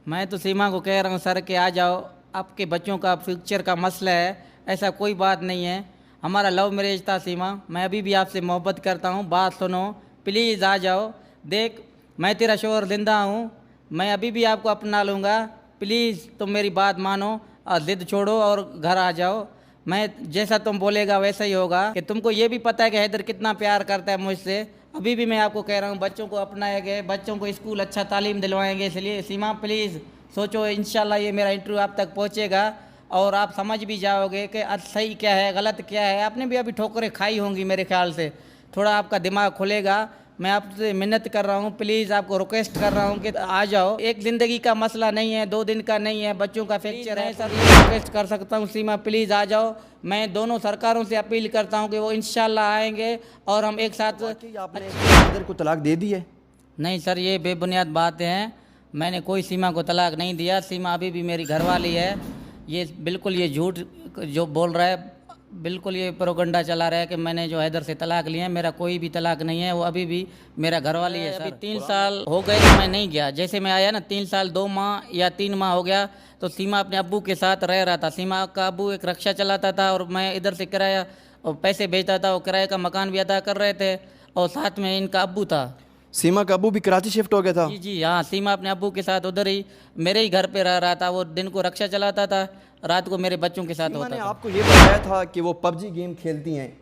मैं तो सीमा को कह रहा हूँ सर कि आ जाओ, आपके बच्चों का फ्यूचर का मसला है, ऐसा कोई बात नहीं है। हमारा लव मैरिज था सीमा, मैं अभी भी आपसे मोहब्बत करता हूँ, बात सुनो, प्लीज़ आ जाओ। देख, मैं तेरा शोहर जिंदा हूँ, मैं अभी भी आपको अपना लूँगा। प्लीज़ तुम मेरी बात मानो और ज़िद छोड़ो और घर आ जाओ। मैं जैसा तुम बोलेगा वैसा ही होगा। कि तुमको ये भी पता है कि हैदर कितना प्यार करता है मुझसे। अभी भी मैं आपको कह रहा हूँ, बच्चों को अपनाएंगे, बच्चों को स्कूल अच्छा तालीम दिलवाएंगे। इसलिए सीमा प्लीज़ सोचो, इंशाल्लाह ये मेरा इंटरव्यू आप तक पहुँचेगा और आप समझ भी जाओगे कि सही क्या है गलत क्या है। आपने भी अभी ठोकरें खाई होंगी मेरे ख्याल से, थोड़ा आपका दिमाग खुलेगा। मैं आपसे मिन्नत कर रहा हूँ, प्लीज़ आपको रिक्वेस्ट कर रहा हूँ कि आ जाओ। एक ज़िंदगी का मसला नहीं है, 2 दिन का नहीं है, बच्चों का फ्रैक्चर है सर, ये रिक्वेस्ट कर सकता हूँ सीमा प्लीज़ आ जाओ। मैं दोनों सरकारों से अपील करता हूँ कि वो इंशाल्लाह आएंगे और हम एक साथ। आपने हैदर को तलाक दे दी है? नहीं सर, ये बेबुनियाद बातें हैं, मैंने कोई सीमा को तलाक नहीं दिया। सीमा अभी भी मेरी घरवाली है। ये बिल्कुल ये झूठ जो बोल रहा है, बिल्कुल ये प्रोगंडा चला रहा है कि मैंने जो हैदर से तलाक लिया है, मेरा कोई भी तलाक नहीं है, वो अभी भी मेरा घरवाली है सर। अभी 3 साल हो गए तो मैं नहीं गया, जैसे मैं आया ना 3 साल 2 माह या 3 माह हो गया तो सीमा अपने अब्बू के साथ रह रहा था। सीमा का अब्बू एक रक्षा चलाता था और मैं इधर से किराया और पैसे भेजता था, वो किराए का मकान भी अदा कर रहे थे और साथ में इनका अब्बू था। सीमा का अब्बू भी कराची शिफ्ट हो गया था? जी जी हाँ, सीमा अपने अब्बू के साथ उधर ही मेरे ही घर पे रह रहा था। वो दिन को रक्षा चलाता था, रात को मेरे बच्चों के साथ सीमा होता ने था। आपको ये बताया था कि वो पबजी गेम खेलती हैं?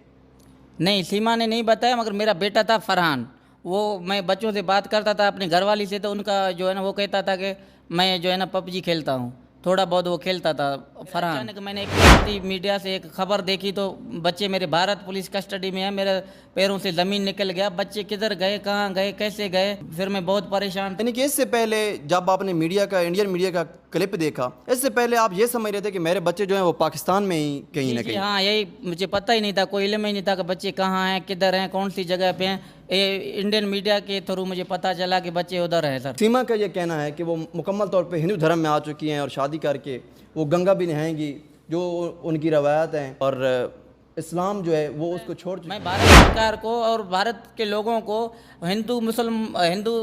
नहीं, सीमा ने नहीं बताया, मगर मेरा बेटा था फरहान, वो मैं बच्चों से बात करता था अपनी घरवाली से, तो उनका जो है ना वो कहता था कि मैं जो है ना पबजी खेलता हूँ, थोड़ा बहुत वो खेलता था फरहान। अचानक मैंने एक भारतीय मीडिया से एक खबर देखी तो बच्चे मेरे भारत पुलिस कस्टडी में है, मेरे पैरों से ज़मीन निकल गया। बच्चे किधर गए, कहाँ गए, कैसे गए, फिर मैं बहुत परेशान था। यानी कि इससे पहले जब आपने मीडिया का, इंडियन मीडिया का क्लिप देखा, इससे पहले आप ये समझ रहे थे कि मेरे बच्चे जो हैं वो पाकिस्तान में ही कहीं ना जी कहीं? हाँ, यही मुझे पता ही नहीं था, कोई इल्म ही नहीं था कि बच्चे कहाँ हैं, किधर हैं, कौन सी जगह पे हैं। ये इंडियन मीडिया के थ्रू मुझे पता चला कि बच्चे उधर हैं सर। सीमा का ये कहना है कि वो मुकम्मल तौर पे हिंदू धर्म में आ चुकी हैं और शादी करके वो गंगा भी नहाएंगी, जो उनकी रवायत हैं, और इस्लाम जो है वो उसको छोड़ चुकी। मैं भारत सरकार को और भारत के लोगों को, हिंदू हिंदू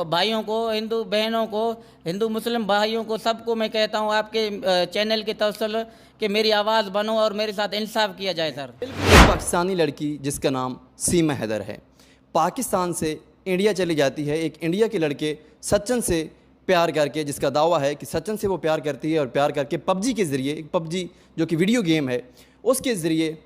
भाइयों को, हिंदू बहनों को, हिंदू मुस्लिम भाइयों को, सबको मैं कहता हूँ आपके चैनल के तवसल कि मेरी आवाज़ बनो और मेरे साथ इंसाफ किया जाए सर। एक पाकिस्तानी लड़की जिसका नाम सीमा हैदर है, पाकिस्तान से इंडिया चली जाती है एक इंडिया के लड़के सचिन से प्यार करके, जिसका दावा है कि सचिन से वो प्यार करती है और प्यार करके पबजी के ज़रिए, एक पबजी जो कि वीडियो गेम है उसके ज़रिए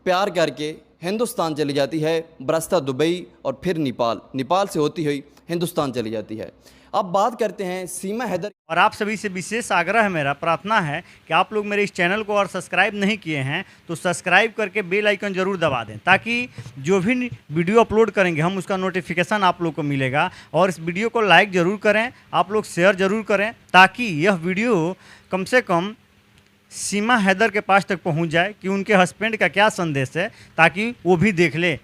प्यार करके हिंदुस्तान चली जाती है, बरस्ता दुबई और फिर नेपाल, नेपाल से होती हुई हिंदुस्तान चली जाती है। अब बात करते हैं सीमा हैदर। और आप सभी से विशेष आग्रह है, मेरा प्रार्थना है कि आप लोग मेरे इस चैनल को और सब्सक्राइब नहीं किए हैं तो सब्सक्राइब करके बेल आइकन जरूर दबा दें, ताकि जो भी वीडियो अपलोड करेंगे हम उसका नोटिफिकेशन आप लोग को मिलेगा। और इस वीडियो को लाइक ज़रूर करें, आप लोग शेयर ज़रूर करें, ताकि यह वीडियो कम से कम सीमा हैदर के पास तक पहुंच जाए कि उनके हस्बैंड का क्या संदेश है, ताकि वो भी देख ले।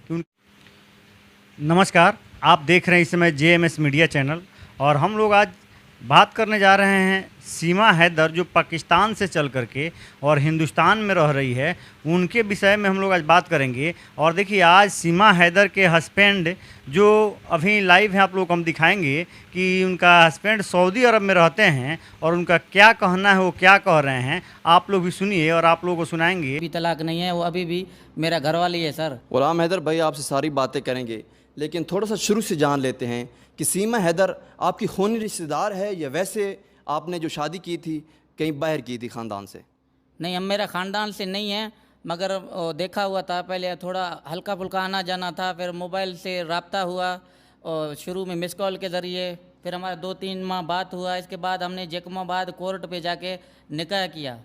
नमस्कार, आप देख रहे हैं इस समय JMS मीडिया चैनल, और हम लोग आज बात करने जा रहे हैं सीमा हैदर, जो पाकिस्तान से चल करके और हिंदुस्तान में रह रही है, उनके विषय में हम लोग आज बात करेंगे। और देखिए, आज सीमा हैदर के हस्बैंड जो अभी लाइव हैं, आप लोग को हम दिखाएंगे कि उनका हस्बैंड सऊदी अरब में रहते हैं और उनका क्या कहना है, वो क्या कह रहे हैं, आप लोग भी सुनिए और आप लोगों को सुनाएंगे। अभी तलाक नहीं है, वो अभी भी मेरा घरवाली है सर। गुलाम हैदर भाई आपसे सारी बातें करेंगे, लेकिन थोड़ा सा शुरू से जान लेते हैं कि सीमा हैदर आपकी खूनी रिश्तेदार है या वैसे आपने जो शादी की थी कहीं बाहर की थी ख़ानदान से? नहीं, हम मेरा ख़ानदान से नहीं है, मगर देखा हुआ था, पहले थोड़ा हल्का फुल्का आना जाना था, फिर मोबाइल से रब्ता हुआ और शुरू में मिस कॉल के ज़रिए, फिर हमारा 2-3 माह बात हुआ। इसके बाद हमने जैकमाबाद कोर्ट पे जाके निकाह किया।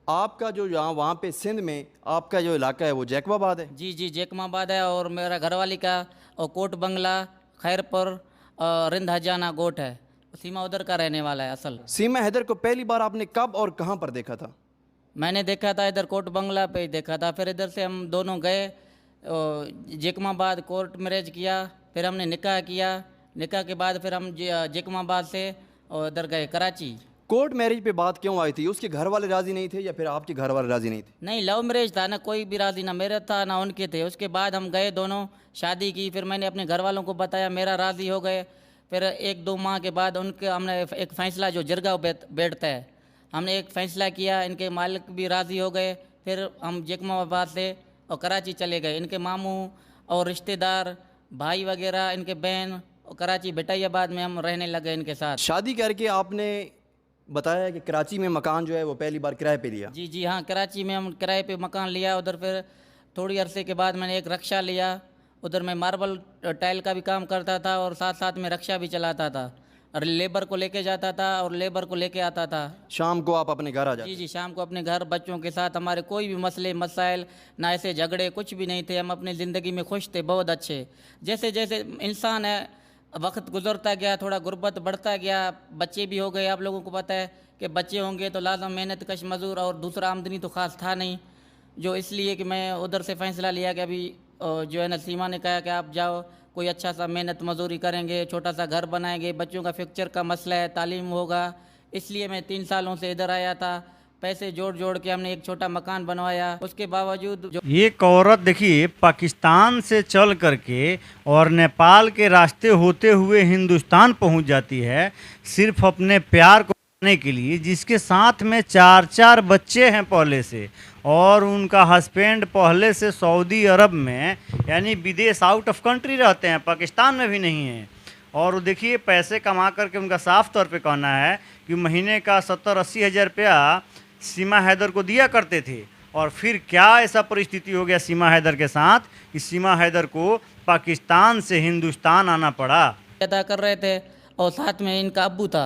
आपका जो यहाँ वहाँ पे सिंध में आपका जो इलाका है वो जैकबाबाद है? जी जी, जैकमाबाद है, और मेरा घरवाली का और कोट बंगला, खैरपुर और रिंद हजाना गोट है। सीमा उधर का रहने वाला है असल। सीमा हैदर को पहली बार आपने कब और कहाँ पर देखा था? मैंने देखा था इधर कोट बंगला पे ही देखा था, फिर इधर से हम दोनों गए जैकमाबाद, कोर्ट मैरिज किया, फिर हमने निकाह किया। निकाह के बाद फिर हम जैकमाबाद से उधर गए कराची। कोर्ट मैरिज पे बात क्यों आई थी? उसके घर वाले राज़ी नहीं थे या फिर आपके घर वाले राज़ी नहीं थे? नहीं, लव मैरिज था ना, कोई भी राज़ी ना मेरा था ना उनके थे। उसके बाद हम गए दोनों, शादी की, फिर मैंने अपने घर वालों को बताया, मेरा राज़ी हो गए। फिर 1-2 माह के बाद उनके हमने एक फ़ैसला जो जिरगा बैठता है, हमने एक फ़ैसला किया, इनके मालिक भी राज़ी हो गए। फिर हम जैकमाबाद से और कराची चले गए। इनके मामू और रिश्तेदार, भाई वगैरह, इनके बहन और कराची भटाइयाबाद में हम रहने लगे इनके साथ। शादी करके आपने बताया कि कराची में मकान जो है वो पहली बार किराए पे लिया। जी जी हाँ, कराची में हम किराए पे मकान लिया। उधर फिर थोड़ी अरसे के बाद मैंने एक रक्षा लिया। उधर मैं मार्बल टाइल का भी काम करता था और साथ साथ में रक्षा भी चलाता था और लेबर को लेके जाता था और लेबर को लेके आता था। शाम को आप अपने घर आ जाते? जी जी, शाम को अपने घर बच्चों के साथ। हमारे कोई भी मसले मसाइल ना, ऐसे झगड़े कुछ भी नहीं थे। हम अपनी ज़िंदगी में खुश थे, बहुत अच्छे। जैसे जैसे इंसान है, वक्त गुजरता गया, थोड़ा गुर्बत बढ़ता गया, बच्चे भी हो गए। आप लोगों को पता है कि बच्चे होंगे तो लाजम मेहनत कश मज़दूर, और दूसरा आमदनी तो ख़ास था नहीं, जो इसलिए कि मैं उधर से फ़ैसला लिया कि अभी जो है ना, सीमा ने कहा कि आप जाओ, कोई अच्छा सा मेहनत मजदूरी करेंगे, छोटा सा घर बनाएंगे, बच्चों का फ्यूचर का मसला है, तालीम होगा। इसलिए मैं 3 सालों से इधर आया था। पैसे जोड़ जोड़ के हमने एक छोटा मकान बनवाया। उसके बावजूद जो एक औरत देखिए पाकिस्तान से चल करके और नेपाल के रास्ते होते हुए हिंदुस्तान पहुंच जाती है, सिर्फ अपने प्यार को पाने के लिए, जिसके साथ में 4-4 बच्चे हैं पहले से, और उनका हस्बैंड पहले से सऊदी अरब में यानी विदेश, आउट ऑफ कंट्री रहते हैं, पाकिस्तान में भी नहीं है। और देखिए पैसे कमा करके उनका साफ तौर पे कहना है कि महीने का 70-80 हज़ार रुपया सीमा हैदर को दिया करते थे। और फिर क्या ऐसा परिस्थिति हो गया सीमा हैदर के साथ कि सीमा हैदर को पाकिस्तान से हिंदुस्तान आना पड़ा। अदा कर रहे थे और साथ में इनका अब्बू था।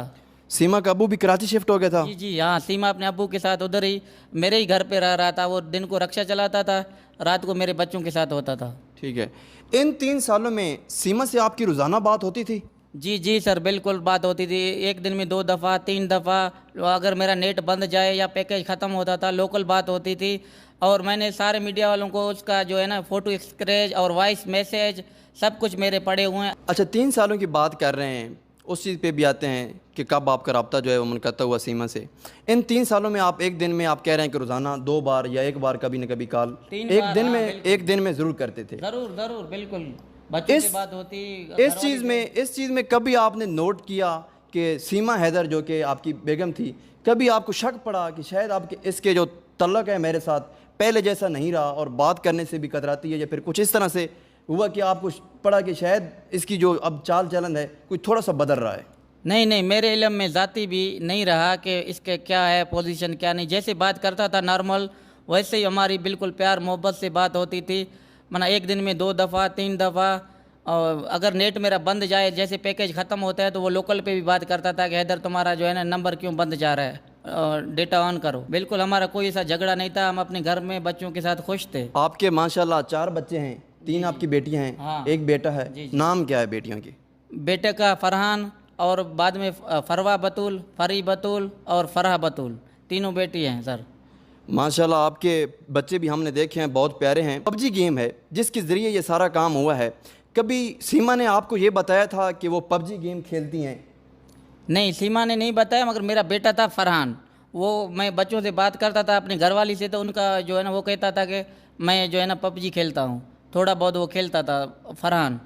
सीमा का अब्बू भी कराची शिफ्ट हो गया था? जी जी हाँ, सीमा अपने अब्बू के साथ उधर ही मेरे ही घर पे रह रहा था। वो दिन को रक्षा चलाता था, रात को मेरे बच्चों के साथ होता था। ठीक है। इन 3 सालों में सीमा से आपकी रोज़ाना बात होती थी? जी जी सर, बिल्कुल बात होती थी। एक दिन में 2 दफ़ा 3 दफ़ा, अगर मेरा नेट बंद जाए या पैकेज ख़त्म होता था, लोकल बात होती थी। और मैंने सारे मीडिया वालों को उसका जो है ना, फ़ोटो एक्सक्रेज और वॉइस मैसेज सब कुछ मेरे पड़े हुए हैं। अच्छा, 3 सालों की बात कर रहे हैं, उस चीज़ पे भी आते हैं कि कब आपका रब्ता जो है वो मुनक़ता हुआ सीमा से। इन 3 सालों में आप एक दिन में आप कह रहे हैं कि रोज़ाना 2 बार या 1 बार कभी न कभी कॉल एक दिन में ज़रूर करते थे? ज़रूर ज़रूर, बिल्कुल। बच्चों से बात होती। इस चीज़ में कभी आपने नोट किया कि सीमा हैदर जो कि आपकी बेगम थी, कभी आपको शक पड़ा कि शायद आपके इसके जो तल्लक है मेरे साथ पहले जैसा नहीं रहा और बात करने से भी कतराती है, या फिर कुछ इस तरह से हुआ कि आपको पड़ा कि शायद इसकी जो अब चाल चलन है कोई थोड़ा सा बदल रहा है? नहीं नहीं, मेरे इल्म में ज़ाती भी नहीं रहा कि इसके क्या है पोजीशन क्या नहीं। जैसे बात करता था नॉर्मल, वैसे ही हमारी बिल्कुल प्यार मोहब्बत से बात होती थी। मना एक दिन में 2 दफ़ा 3 दफ़ा। और अगर नेट मेरा बंद जाए, जैसे पैकेज ख़त्म होता है, तो वो लोकल पे भी बात करता था कि हैदर तुम्हारा जो है ना नंबर क्यों बंद जा रहा है, डेटा ऑन करो। बिल्कुल हमारा कोई ऐसा झगड़ा नहीं था, हम अपने घर में बच्चों के साथ खुश थे। आपके माशाल्लाह 4 बच्चे हैं, 3 आपकी बेटियां हैं, हाँ। 1 बेटा है। जी। नाम क्या है बेटियों की? बेटे का फरहान और बाद में फरवा बतूल, फरी बतूल और फरहा बतूल, तीनों बेटी हैं सर। माशाल्लाह आपके बच्चे भी हमने देखे हैं, बहुत प्यारे हैं। पबजी गेम है जिसके ज़रिए ये सारा काम हुआ है, कभी सीमा ने आपको ये बताया था कि वो पबजी गेम खेलती हैं? नहीं, सीमा ने नहीं बताया, मगर मेरा बेटा था फरहान, वो मैं बच्चों से बात करता था अपनी घरवाली से, तो उनका जो है ना वो कहता था कि मैं जो है ना पबजी खेलता हूँ, थोड़ा बहुत वो खेलता था फरहान।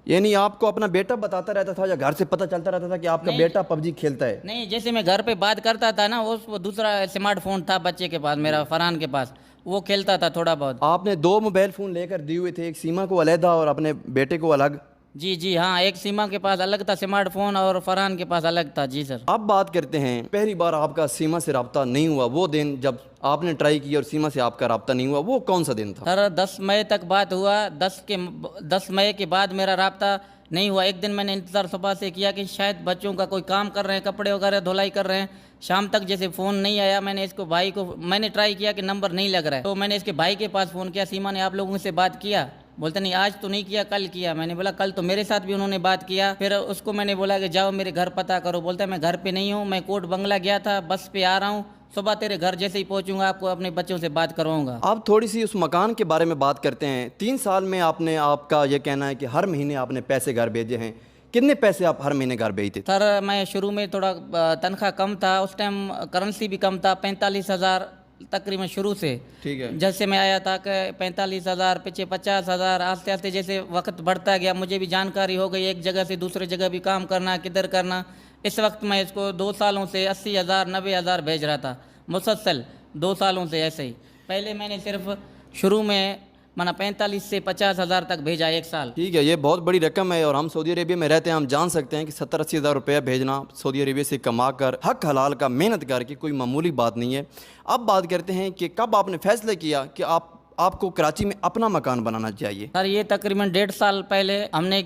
यानी आपको अपना बेटा बताता रहता था या घर से पता चलता रहता था कि आपका बेटा पबजी खेलता है? नहीं, जैसे मैं घर पे बात करता था ना, वो दूसरा स्मार्टफोन था बच्चे के पास, मेरा फरहान के पास, वो खेलता था थोड़ा बहुत। आपने 2 मोबाइल फ़ोन लेकर दिए हुए थे, एक सीमा को अलहदा और अपने बेटे को अलग? जी जी हाँ, एक सीमा के पास अलग था स्मार्टफोन और फरहान के पास अलग था। जी सर। अब बात करते हैं पहली बार आपका सीमा से रब्ता नहीं हुआ, वो दिन जब आपने ट्राई किया और सीमा से आपका रब्ता नहीं हुआ, वो कौन सा दिन था? सर 10 मई तक बात हुआ, 10 मई के बाद मेरा रब्ता नहीं हुआ। एक दिन मैंने इंतज़ार सुबह से किया कि शायद बच्चों का कोई काम कर रहे हैं, कपड़े वगैरह धुलाई कर रहे हैं, शाम तक जैसे फ़ोन नहीं आया। मैंने इसको भाई को मैंने ट्राई किया कि नंबर नहीं लग रहा है, तो मैंने इसके भाई के पास फ़ोन किया, सीमा ने आप लोगों से बात किया? बोलते नहीं, आज तो नहीं किया, कल किया। मैंने बोला कल तो मेरे साथ भी उन्होंने बात किया। फिर उसको मैंने बोला कि जाओ मेरे घर पता करो। बोलता है मैं घर पे नहीं हूँ, मैं कोट बंगला गया था, बस पे आ रहा हूँ, सुबह तेरे घर जैसे ही पहुँचूंगा आपको अपने बच्चों से बात करवाऊंगा। आप थोड़ी सी उस मकान के बारे में बात करते हैं। 3 साल में आपने, आपका ये कहना है कि हर महीने आपने पैसे घर भेजे हैं, कितने पैसे आप हर महीने घर भेजते थे? सर मैं शुरू में थोड़ा तनख्वाह कम था, उस टाइम करेंसी भी कम था, 45,000 तकरीबन शुरू से। ठीक है। जैसे मैं आया था कि 45,000, पीछे 50,000, आस्ते आस्ते जैसे वक्त बढ़ता गया मुझे भी जानकारी हो गई, एक जगह से दूसरी जगह भी काम करना, किधर करना। इस वक्त मैं इसको 2 सालों से 80,000, 90,000 भेज रहा था मुसलसल, 2 सालों से ऐसे ही। पहले मैंने सिर्फ शुरू में माना 45 से 50,000 तक भेजा एक साल। ठीक है, ये बहुत बड़ी रकम है और हम सऊदी अरेबिया में रहते हैं, हम जान सकते हैं कि 70-80 हज़ार रुपया भेजना सऊदी अरेबिया से कमा कर हक हलाल का मेहनत करके कोई मामूली बात नहीं है। अब बात करते हैं कि कब आपने फैसला किया कि आपको कराची में अपना मकान बनाना चाहिए? सर ये तकरीबन 1.5 साल पहले हमने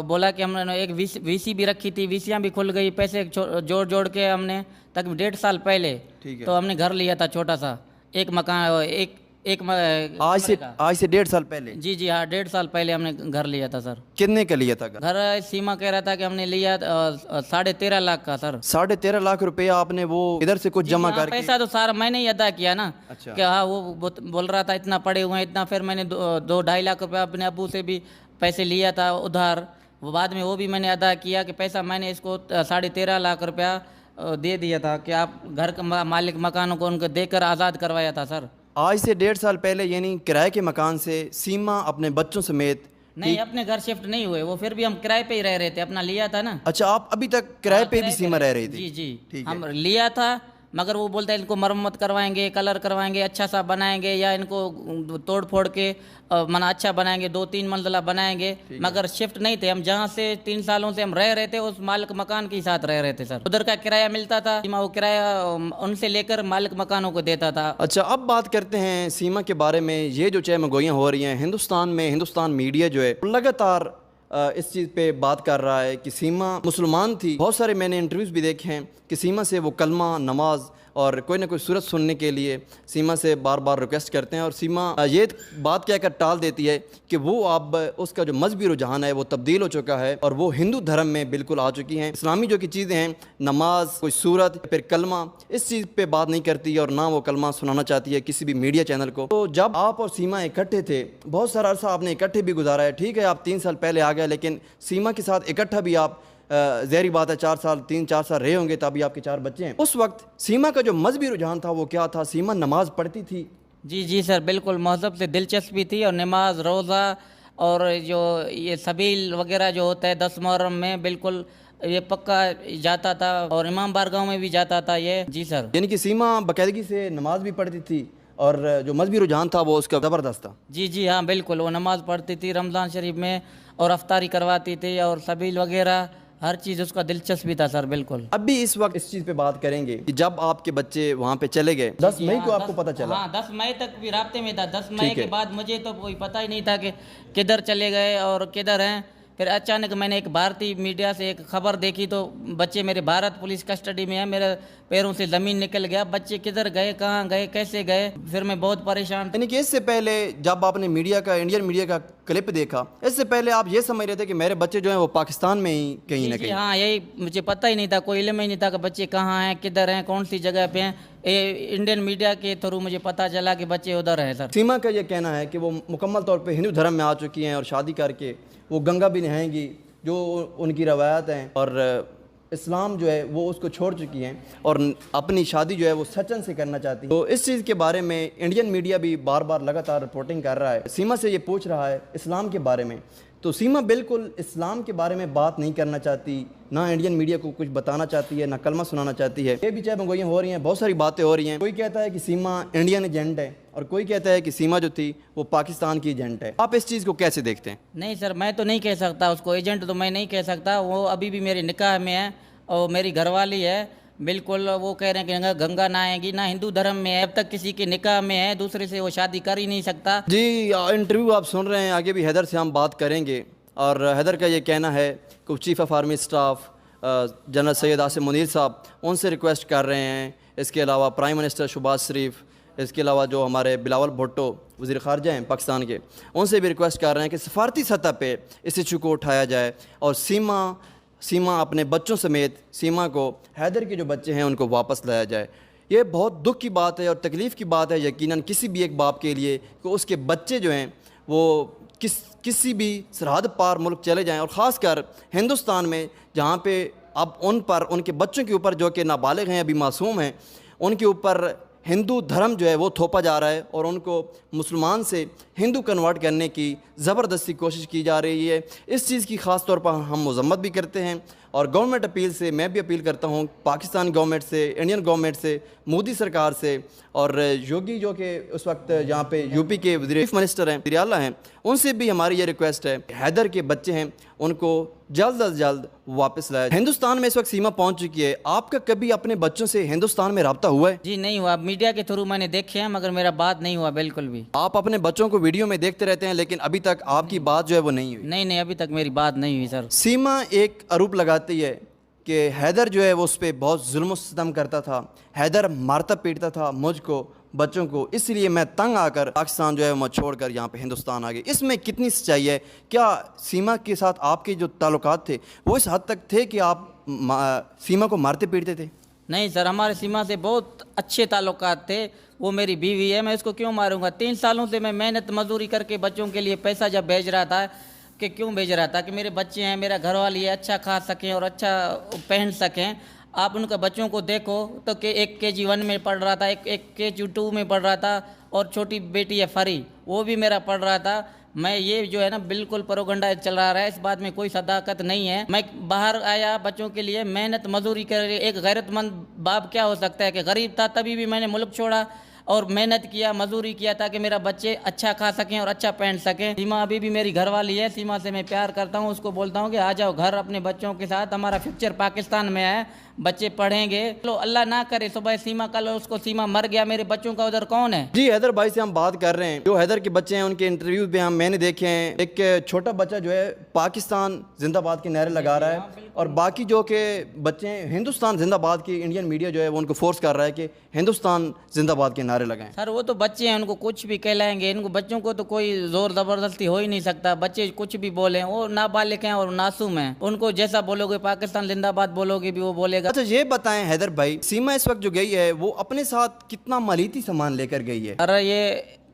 बोला कि हमने एक वीसी भी रखी थी, वीसियाँ भी खुल गई, पैसे जोड़ जोड़ के हमने तकरीबन 1.5 साल पहले ठीक है। तो हमने घर लिया था छोटा सा, एक मकान, आज से 1.5 साल पहले? जी जी हाँ, 1.5 साल पहले हमने घर लिया था सर। कितने का लिया था घर? घर सीमा कह रहा था कि हमने लिया 13.5 लाख का सर। 13.5 लाख रुपया आपने वो इधर से कुछ जमा हाँ, करके? पैसा तो सारा मैंने ही अदा किया ना। अच्छा। कि हाँ वो बोल रहा था इतना पड़े हुए हैं इतना, फिर मैंने 2-2.5 लाख रुपया अपने अबू से भी पैसे लिया था उधार, वो बाद में वो भी मैंने अदा किया कि पैसा मैंने इसको 13.5 लाख रुपया दे दिया था कि आप घर का मालिक मकानों को उनको देकर आज़ाद करवाया था सर। आज से 1.5 साल पहले यानी किराए के मकान से सीमा अपने बच्चों समेत? नहीं, अपने घर शिफ्ट नहीं हुए, वो फिर भी हम किराए पे ही रह रहे थे, अपना लिया था ना। अच्छा, आप अभी तक किराए हाँ, पे भी सीमा रह रही थी? जी जी ठीक है। हम लिया था, मगर वो बोलता है इनको मरम्मत करवाएंगे, कलर करवाएंगे, अच्छा सा बनाएंगे, या इनको तोड़ फोड़ के मना अच्छा बनाएंगे, 2-3 मंजिला बनाएंगे, मगर शिफ्ट नहीं थे हम। जहाँ से 3 सालों से हम रह रहे थे उस मालिक मकान के साथ रह रहे थे सर। उधर का किराया मिलता था, सीमा वो किराया उनसे लेकर मालिक मकानों को देता था। अच्छा, अब बात करते हैं सीमा के बारे में। ये जो चहमगोइयाँ हो रही हैं हिंदुस्तान में, हिंदुस्तान मीडिया जो है लगातार इस चीज़ पे बात कर रहा है कि सीमा मुसलमान थी। बहुत सारे मैंने इंटरव्यूज़ भी देखे हैं कि सीमा से वो कलमा, नमाज और कोई ना कोई सूरत सुनने के लिए सीमा से बार बार रिक्वेस्ट करते हैं, और सीमा ये बात कहकर टाल देती है कि वो अब उसका जो मजहबी रुझान है वो तब्दील हो चुका है और वो हिंदू धर्म में बिल्कुल आ चुकी हैं। इस्लामी जो की चीज़ें हैं, नमाज, कोई सूरत, फिर कलमा, इस चीज़ पे बात नहीं करती और ना वो कलमा सुनाना चाहती है किसी भी मीडिया चैनल को। तो जब आप और सीमा इकट्ठे थे, बहुत सारा अरसा आपने इकट्ठे भी गुजारा है, ठीक है आप 3 साल पहले आ गए, लेकिन सीमा के साथ इकट्ठा भी आप ज़हरी बात है 3-4 साल रहे होंगे, तभी आपके 4 बच्चे हैं। उस वक्त सीमा का जो मजहबी रुझान था वो क्या था? सीमा नमाज पढ़ती थी? जी जी सर, बिल्कुल मजहब से दिलचस्पी थी, और नमाज, रोज़ा और जो ये सबील वगैरह जो होता है 10 मुहर्रम में, बिल्कुल ये पक्का जाता था, और इमाम बारगाह में भी जाता था ये। जी सर। यानी कि सीमा बाकायदगी से नमाज भी पढ़ती थी और जो मजहबी रुझान था वो उसका ज़बरदस्त था? जी जी हाँ बिल्कुल, वो नमाज़ पढ़ती थी रमज़ान शरीफ में, और अफ्तारी करवाती थी, और सबील वगैरह हर चीज़ उसका दिलचस्पी था सर। बिल्कुल। अभी इस वक्त इस चीज़ पे बात करेंगे कि जब आपके बच्चे वहाँ पे चले गए 10 मई को आपको पता चला? हाँ 10 मई तक भी राब्ते में था। 10 मई के बाद मुझे तो कोई पता ही नहीं था कि किधर चले गए और किधर हैं। फिर अचानक मैंने एक भारतीय मीडिया से एक खबर देखी तो बच्चे मेरे भारत पुलिस कस्टडी में है, मेरे पैरों से ज़मीन निकल गया। बच्चे किधर गए, कहाँ गए, कैसे गए, फिर मैं बहुत परेशान। यानी कि इससे पहले जब आपने मीडिया का, इंडियन मीडिया का क्लिप देखा, इससे पहले आप ये समझ रहे थे कि मेरे बच्चे जो हैं वो पाकिस्तान में ही कहीं ना कहीं? हाँ यही, मुझे पता ही नहीं था, कोई इल्म ही नहीं था कि बच्चे कहाँ हैं, किधर हैं, कौन सी जगह पे हैं। ये इंडियन मीडिया के थ्रू मुझे पता चला कि बच्चे उधर हैं सर। सीमा का ये कहना है कि वो मुकम्मल तौर पे हिंदू धर्म में आ चुकी हैं और शादी करके वो गंगा भी नहाएंगी, जो उनकी रवायत हैं, और इस्लाम जो है वो उसको छोड़ चुकी हैं और अपनी शादी जो है वो सचन से करना चाहती हैं। तो इस चीज़ के बारे में इंडियन मीडिया भी बार बार लगातार रिपोर्टिंग कर रहा है। सीमा से ये पूछ रहा है इस्लाम के बारे में, तो सीमा बिल्कुल इस्लाम के बारे में बात नहीं करना चाहती, ना इंडियन मीडिया को कुछ बताना चाहती है, ना कलमा सुनाना चाहती है। ये भी चहमगोइयाँ हो रही हैं, बहुत सारी बातें हो रही हैं। कोई कहता है कि सीमा इंडियन एजेंट है और कोई कहता है कि सीमा जो थी वो पाकिस्तान की एजेंट है। आप इस चीज़ को कैसे देखते हैं? नहीं सर, मैं तो नहीं कह सकता उसको एजेंट, तो मैं नहीं कह सकता। वो अभी भी मेरे निकाह में है और मेरी घरवाली है। बिल्कुल वो कह रहे हैं कि गंगा नहाएगी, ना हिंदू धर्म में है, अब तक किसी के निकाह में है, दूसरे से वो शादी कर ही नहीं सकता। जी, इंटरव्यू आप सुन रहे हैं, आगे भी हैदर से हम बात करेंगे। और हैदर का ये कहना है कि chief of army staff general Syed Asim Munir साहब उनसे रिक्वेस्ट कर रहे हैं। इसके अलावा प्राइम मिनिस्टर शहबाज शरीफ, इसके अलावा जो हमारे बिलावल भुट्टो वज़ीर ख़ारजा हैं पाकिस्तान के, उनसे भी रिक्वेस्ट कर रहे हैं कि सफारती सतह पे इस इशू को उठाया जाए और सीमा अपने बच्चों समेत, सीमा को, हैदर के जो बच्चे हैं उनको वापस लाया जाए। ये बहुत दुख की बात है और तकलीफ़ की बात है यकीनन किसी भी एक बाप के लिए कि उसके बच्चे जो हैं वो किसी भी सरहद पार मुल्क चले जाएं, और ख़ासकर हिंदुस्तान में जहाँ पे अब उन पर, उनके बच्चों के ऊपर जो कि नाबालिग हैं, अभी मासूम हैं, उनके ऊपर हिंदू धर्म जो है वो थोपा जा रहा है और उनको मुसलमान से हिंदू कन्वर्ट करने की ज़बरदस्ती कोशिश की जा रही है। इस चीज़ की ख़ास तौर पर हम मजम्मत भी करते हैं और गवर्नमेंट अपील से मैं भी अपील करता हूँ पाकिस्तान गवर्नमेंट से, इंडियन गवर्नमेंट से, मोदी सरकार से और योगी जो कि उस वक्त यहाँ पे यूपी के चीफ मिनिस्टर हैं, वज़ीर आला हैं, उनसे भी हमारी ये रिक्वेस्ट है, हैदर के बच्चे हैं उनको जल्द अज जल्द वापस लाया। हिंदुस्तान में इस वक्त सीमा पहुँच चुकी है, आपका कभी अपने बच्चों से हिंदुस्तान में रब्ता हुआ है? जी नहीं हुआ, मीडिया के थ्रू मैंने देखे हैं मगर मेरा बात नहीं हुआ बिल्कुल भी। आप अपने बच्चों को वीडियो में देखते रहते हैं लेकिन अभी तक आपकी बात जो है वो नहीं हुई? नहीं, अभी तक मेरी बात नहीं हुई सर। सीमा एक आरोप लगाती है कि हैदर जो है वो उस पर बहुत जुल्म सितम करता था, हैदर मारता पीटता था मुझको, बच्चों को, इसलिए मैं तंग आकर पाकिस्तान जो है मैं छोड़कर यहाँ पे हिंदुस्तान आ गई। इसमें कितनी सच्चाई है? क्या सीमा के साथ आपके जो ताल्लुकात थे वो इस हद तक थे कि आप सीमा को मारते पीटते थे? नहीं सर, हमारे सीमा से बहुत अच्छे ताल्लुकात थे। वो मेरी बीवी है, मैं इसको क्यों मारूंगा? 3 सालों से मैं मेहनत मजदूरी करके बच्चों के लिए पैसा जब भेज रहा था कि क्यों भेज रहा था कि मेरे बच्चे हैं, मेरा घर वाली है, अच्छा खा सकें और अच्छा पहन सकें। आप उनका बच्चों को देखो तो कि एक KG1 में पढ़ रहा था, एक KG2 में पढ़ रहा था और छोटी बेटी है फरी, वो भी मेरा पढ़ रहा था। मैं ये जो है ना बिल्कुल प्रोगंडा चल रहा है, इस बात में कोई सदाकत नहीं है। मैं बाहर आया बच्चों के लिए, मेहनत मजदूरी कर रही। एक गैरतमंद बाप क्या हो सकता है कि गरीब था तभी भी मैंने मुल्क छोड़ा और मेहनत किया, मजदूरी किया ताकि मेरा बच्चे अच्छा खा सकें और अच्छा पहन सकें। सीमा अभी भी मेरी घरवाली है, सीमा से मैं प्यार करता हूँ, उसको बोलता हूँ कि आ जाओ घर अपने बच्चों के साथ, हमारा फ्यूचर पाकिस्तान में है, बच्चे पढ़ेंगे। चलो अल्लाह ना करे सुबह सीमा कल उसको सीमा मर गया, मेरे बच्चों का उधर कौन है? जी हैदर भाई से हम बात कर रहे हैं। जो हैदर के बच्चे हैं उनके इंटरव्यूज में मैंने देखे हैं, एक छोटा बच्चा जो है पाकिस्तान जिंदाबाद के नारे लगा रहा है और बाकी जो के बच्चे हैं हिंदुस्तान जिंदाबाद की, इंडियन मीडिया जो है वो उनको फोर्स कर रहा है कि हिंदुस्तान जिंदाबाद के नारे लगाएं। सर वो तो बच्चे हैं, उनको कुछ भी कहलाएंगे, इनको बच्चों को तो कोई जोर जबरदस्ती हो ही नहीं सकता। बच्चे कुछ भी बोले, वो नाबालिग हैं और मासूम हैं, उनको जैसा बोलोगे पाकिस्तान जिंदाबाद बोलोगे भी वो बोलेगा। अच्छा ये बताएं हैदर भाई, सीमा इस वक्त जो गई है वो अपने साथ कितना मालीती सामान लेकर गई है? अरे ये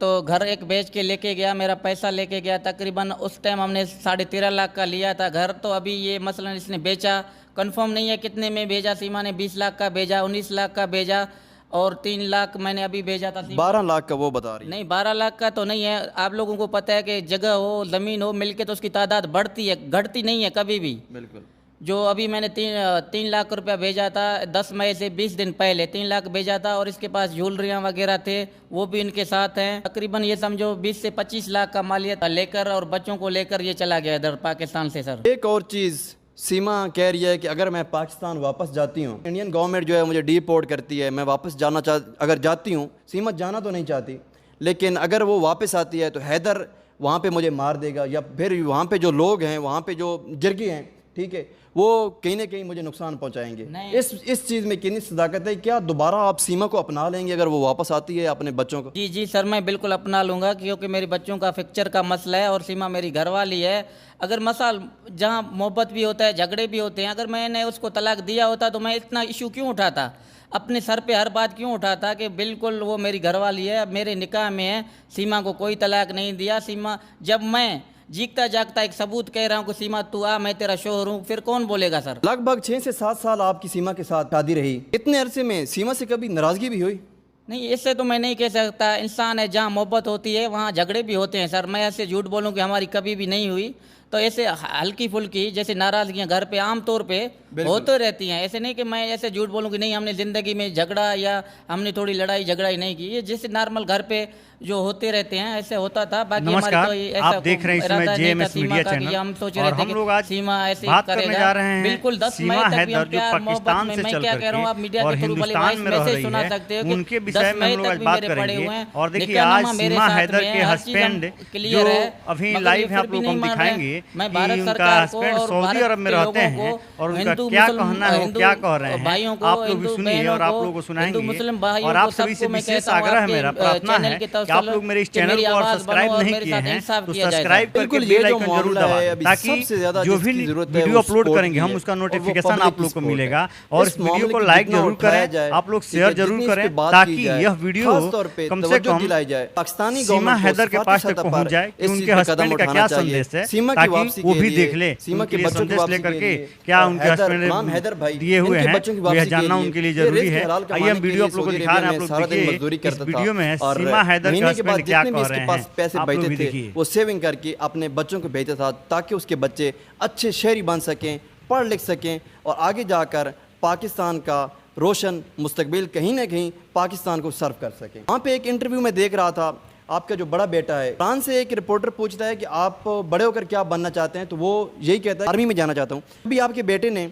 तो घर एक बेच के लेके गया, मेरा पैसा लेके गया, तकरीबन उस टाइम हमने 13.5 लाख का लिया था घर। तो अभी ये मसलन इसने बेचा, कंफर्म नहीं है कितने में भेजा। सीमा ने 20 लाख का भेजा, 19 लाख का भेजा और 3 लाख मैंने अभी भेजा था। 12 लाख का वो बता रही है? नहीं 12 लाख का तो नहीं है। आप लोगों को पता है कि जगह हो, ज़मीन हो, मिलके तो उसकी तादाद बढ़ती है, घटती नहीं है कभी भी। बिल्कुल। जो अभी मैंने 3 लाख रुपया भेजा था 10 मई से 20 दिन पहले 3 लाख भेजा था और इसके पास ज्वेलरियाँ वगैरह थे, वो भी इनके साथ हैं। तकरीबन ये समझो 20 से 25 लाख का मालियत लेकर और बच्चों को लेकर ये चला गया इधर पाकिस्तान से। सर एक और चीज़ सीमा कह रही है कि अगर मैं पाकिस्तान वापस जाती हूँ, इंडियन गवर्नमेंट जो है मुझे डिपोर्ट करती है, मैं वापस अगर जाती हूँ, सीमा जाना तो नहीं चाहती, लेकिन अगर वो वापस आती है तो हैदर वहाँ पे मुझे मार देगा या फिर वहाँ पे जो लोग हैं, वहाँ पे जो जिरगी हैं, ठीक है, वो कहीं ना कहीं मुझे नुकसान पहुंचाएंगे। इस चीज़ में कितनी सदाकत है? क्या दोबारा आप सीमा को अपना लेंगे अगर वो वापस आती है अपने बच्चों को? जी सर, मैं बिल्कुल अपना लूँगा क्योंकि मेरे बच्चों का फ्यूचर का मसला है और सीमा मेरी घरवाली है। अगर मसाल जहाँ मोहब्बत भी होता है, झगड़े भी होते हैं, अगर मैंने उसको तलाक दिया होता तो मैं इतना इशू क्यों उठाता, अपने सर पे हर बात क्यों उठाता कि बिल्कुल वो मेरी घरवाली है, अब मेरे निकाह में है, सीमा को कोई तलाक नहीं दिया। सीमा जब मैं जीता जागता एक सबूत कह रहा हूँ कि सीमा तू आ, मैं तेरा शोहर हूँ, फिर कौन बोलेगा सर? लगभग 6 से 7 साल आपकी सीमा के साथ शादी रही, इतने अरसे में सीमा से कभी नाराजगी भी हुई? नहीं, इससे तो मैं नहीं कह सकता। इंसान है, जहाँ मोहब्बत होती है वहाँ झगड़े भी होते हैं सर। मैं ऐसे झूठ बोलूँ कि हमारी कभी भी नहीं हुई, तो ऐसे हल्की फुल्की जैसे नाराज़गियाँ घर पे आम तौर पे होते रहती हैं। ऐसे नहीं कि मैं ऐसे झूठ बोलूँ कि नहीं हमने ज़िंदगी में झगड़ा या हमने थोड़ी लड़ाई झगड़ा ही नहीं की। ये जैसे नॉर्मल घर पे जो होते रहते हैं ऐसे होता था। बाकी नमस्कार, हमारी तो आप देख रहे हैं इसमें JMS मीडिया चैनल हम सोच और रहे हम थे लोग कि आज सीमा ऐसे बात करने जा रहे हैं बिल्कुल 10 मई सीमा तक भी हैदर हम जो प्यार पाकिस्तान मोहब्बत में, से मैं चल क्या कह रहा हूँ, आप करके मीडिया और के थ्रू भले हिंदुस्तान में रह मैसेज रही सुना सकते हो है, कि उनके 10 विषय में मई हम लोग तक आज भी बात मेरे पड़े करेंगे। हुए हैं। और देखिए निकाहनामा आज मेरे सीमा साथ हैदर में के है, हर चीज़ हम हस्बैंड क्लियर जो है। अभी मगर लाइव ये है आप फिर भी लोगों को हम नहीं मान रहे हैं। दिखाएंगे मैं कि भारत उनका सरकार को हस्बैंड और सऊदी भारत अरब में के रहते लोगों हैं को, और उनका हिंदू क्या मुस्लिम कहना है वो क्या कह रहे भाइयों हैं को, आप लोग भी हिंदू सुनिए बहनों और आप को, लोगों को हिंदू सुनाएंगे। मुस्लिम भाइयों और को आप सभी से सबको मैं विशेष कहता हूँ आग्रह है आपके मेरा, प्रार्थना चैनल है की तरफ कि आप से लोग मेरे इस कि चैनल मेरी को और आवाज़ सब्सक्राइब बनो और नहीं मेरे किए साथ हैं इंसाफ तो किया जाए। सब्सक्राइब करके बिल्कुल, ये बेल जो आइकन जरूर मामला है दबाएं अभी ताकि सबसे ज्यादा जो भी जिसकी जरूरत है वीडियो वो अपलोड सपोर्ट करेंगे की हम है उसका और वो नोटिफिकेशन पब्लिक आप की लोग को सपोर्ट है। मिलेगा। और इस वीडियो मामले को को लाइक जितना जरूर उठाया करें, जाए, आप लोग ठीक शेयर है, जरूर जितनी इस पे करें बात ताकि की जाए, यह वीडियो खास तौर पे कम से तवज्जो कम दिलाई जाए, पाकिस्तानी सीमा गवर्नमेंट को हैदर के सिफारिश पास तक सतह पहुंच पर जाए कि इस उनके चीज़ पे कदम हस्बैंड का उठाना क्या चाहिए। संदेश है, सीमा की ताकि ताकि वापसी वो के भी लिए, देख ले, सीमा उनके के लिए बच्चों की संदेश वापसी लेकर के के लिए, क्या और उनके हैदर, हस्बैंड इमाम हैदर भाई, दिए हुए इनके हैं, बच्चों की यह वापसी जानना के लिए, उनके लिए ये जरूरी रिस्क है। हलाल आइए कमाने हम के वीडियो लिए आप लोग को सऊदी दिखा रहे अरेबिया हैं, आप में लोग सारा दिन देखिए मजदूरी इस करता था, वीडियो में और सीमा हैदर के महीने के बाद हस्बैंड क्या जितने भी कह इसके रहे पास हैं, पैसे आप लोग बचते भी थे देखिए। वो सेविंग करके अपने बच्चों को भेजता था ताकि उसके बच्चे अच्छे शहरी बन सकें, पढ़ लिख सकें और आगे जाकर पाकिस्तान का रोशन मुस्तकबिल कहीं ना कहीं पाकिस्तान को सर्व कर सकें। वहाँ पे एक इंटरव्यू में देख रहा था, आपका जो बड़ा बेटा है, फ्रांस से एक रिपोर्टर पूछता है कि आप बड़े होकर क्या बनना चाहते हैं, तो वो यही कहता है आर्मी में जाना चाहता हूँ। अभी आपके बेटे ने